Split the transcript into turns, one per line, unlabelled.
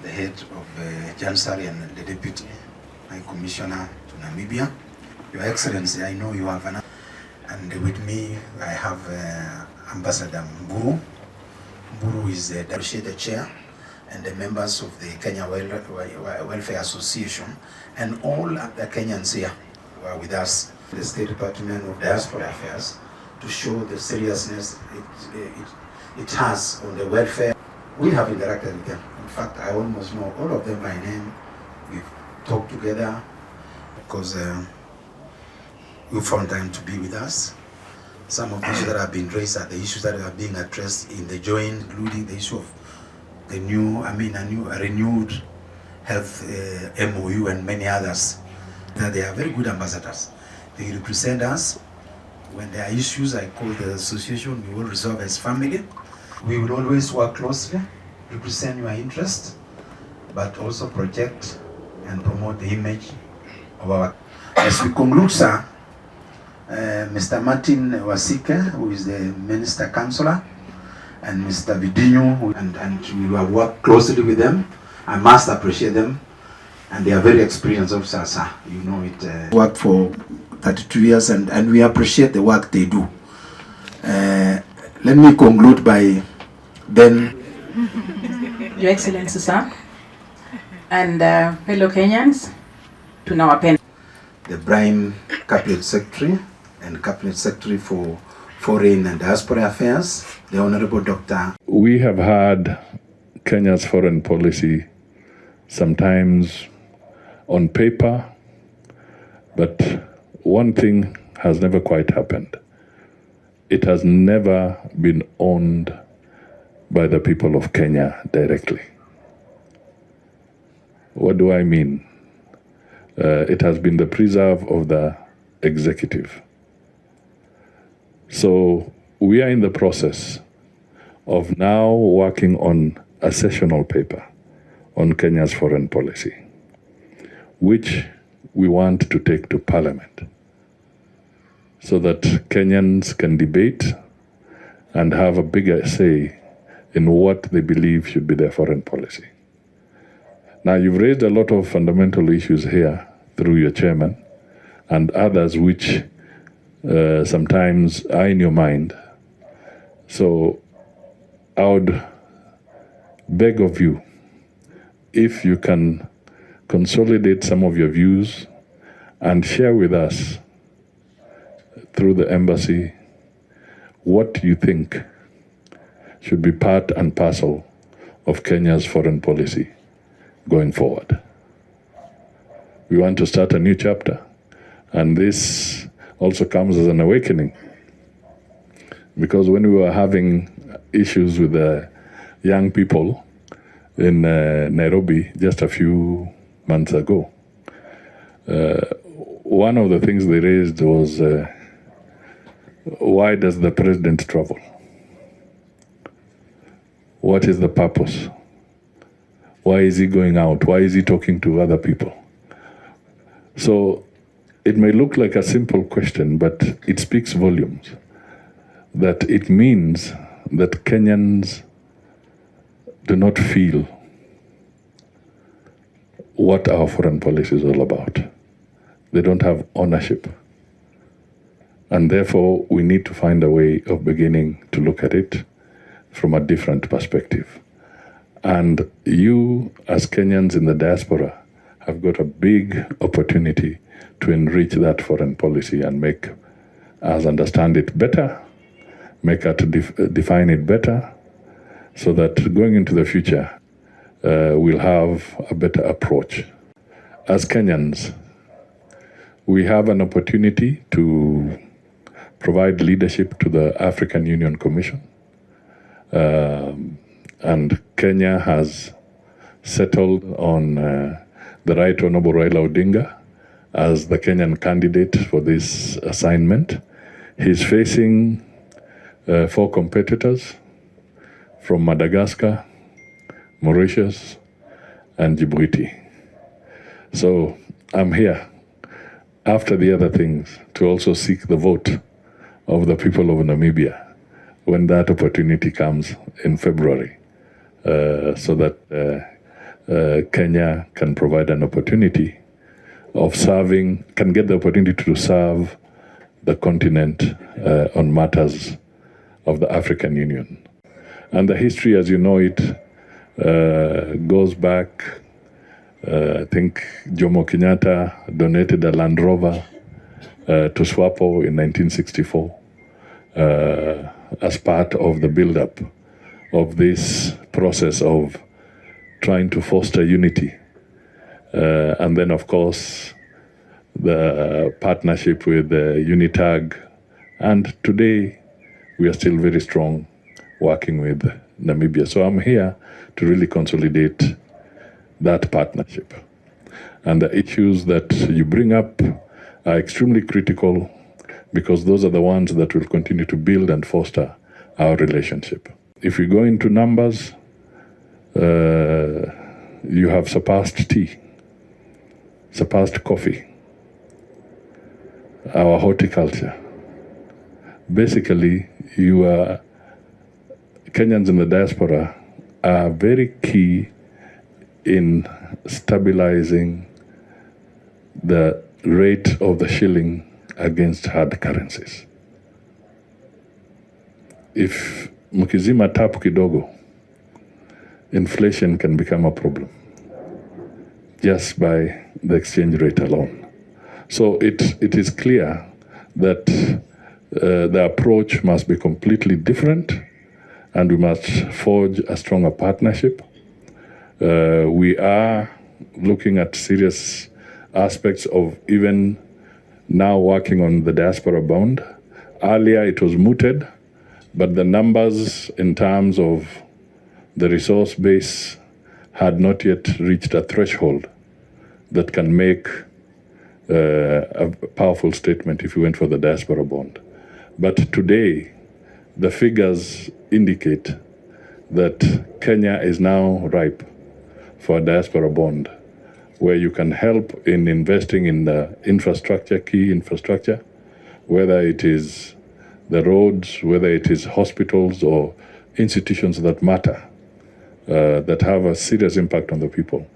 the head of Jansari and the deputy, my commissioner to Namibia. Your Excellency, I know you have and with me I have Ambassador Mburu. Mburu is the chair and the members of the Kenya Welfare Association and all the Kenyans here who are with us, the State Department of Diaspora Affairs, to show the seriousness it has on the welfare. We have interacted with them. In fact, I almost know all of them by name. We've talked together because we found time to be with us. Some of the issues that have been raised are the issues that are being addressed in the joint, including the issue of the a renewed health MOU and many others. They are very good ambassadors. They represent us. When there are issues, I call the association, we will resolve as family. We will always work closely, represent your interest, but also project and promote the image of our. As we conclude, sir, Mr. Martin Wasike, who is the Minister Councillor, and Mr. Vidinho, and we will work closely with them. I must appreciate them, and they are very experienced officers, sir. You know it. Worked for 32 years, and we appreciate the work they do. Let me conclude by then.
Your Excellency, sir, and fellow Kenyans, to our pen.
The Prime Cabinet Secretary and Cabinet Secretary for Foreign and Diaspora Affairs, the Honorable Dr.
We have had Kenya's foreign policy sometimes on paper, but one thing has never quite happened. It has never been owned by the people of Kenya directly. What do I mean? It has been the preserve of the executive. So we are in the process of now working on a sessional paper on Kenya's foreign policy, which we want to take to Parliament so that Kenyans can debate and have a bigger say in what they believe should be their foreign policy. Now, you've raised a lot of fundamental issues here through your chairman and others which sometimes are in your mind. So I would beg of you, if you can consolidate some of your views and share with us through the embassy what you think should be part and parcel of Kenya's foreign policy going forward. We want to start a new chapter, and this also comes as an awakening, because when we were having issues with the young people in Nairobi just a few months ago, one of the things they raised was, why does the president travel? What is the purpose? Why is he going out? Why is he talking to other people? So it may look like a simple question, but it speaks volumes. That it means that Kenyans do not feel what our foreign policy is all about. They don't have ownership. And therefore, we need to find a way of beginning to look at it from a different perspective. And you, as Kenyans in the diaspora, have got a big opportunity to enrich that foreign policy and make us understand it better, make us define it better, so that going into the future, we'll have a better approach. As Kenyans, we have an opportunity to provide leadership to the African Union Commission. And Kenya has settled on the Right Honorable Raila Odinga as the Kenyan candidate for this assignment. He's facing 4 competitors from Madagascar, Mauritius, and Djibouti. So I'm here, after the other things, to also seek the vote of the people of Namibia when that opportunity comes in February, so that Kenya can provide an opportunity of serving, can get the opportunity to serve the continent on matters of the African Union. And the history, as you know it, goes back, I think Jomo Kenyatta donated a Land Rover to SWAPO in 1964 as part of the build-up of this process of trying to foster unity. And then, of course, the partnership with UNITAG. And today, we are still very strong working with Namibia. So I'm here to really consolidate that partnership. And the issues that you bring up are extremely critical because those are the ones that will continue to build and foster our relationship. If we go into numbers, you have surpassed tea, surpassed coffee, our horticulture. Basically, Kenyans in the diaspora are very key in stabilizing the rate of the shilling against hard currencies. If mkizima tapu kidogo, inflation can become a problem just by the exchange rate alone. So it is clear that the approach must be completely different and we must forge a stronger partnership. We are looking at serious aspects of even now working on the diaspora bond. Earlier it was mooted, but the numbers in terms of the resource base had not yet reached a threshold that can make a powerful statement if you went for the diaspora bond. But today, the figures indicate that Kenya is now ripe for a diaspora bond, where you can help in investing in the infrastructure, key infrastructure, whether it is the roads, whether it is hospitals or institutions that matter, that have a serious impact on the people.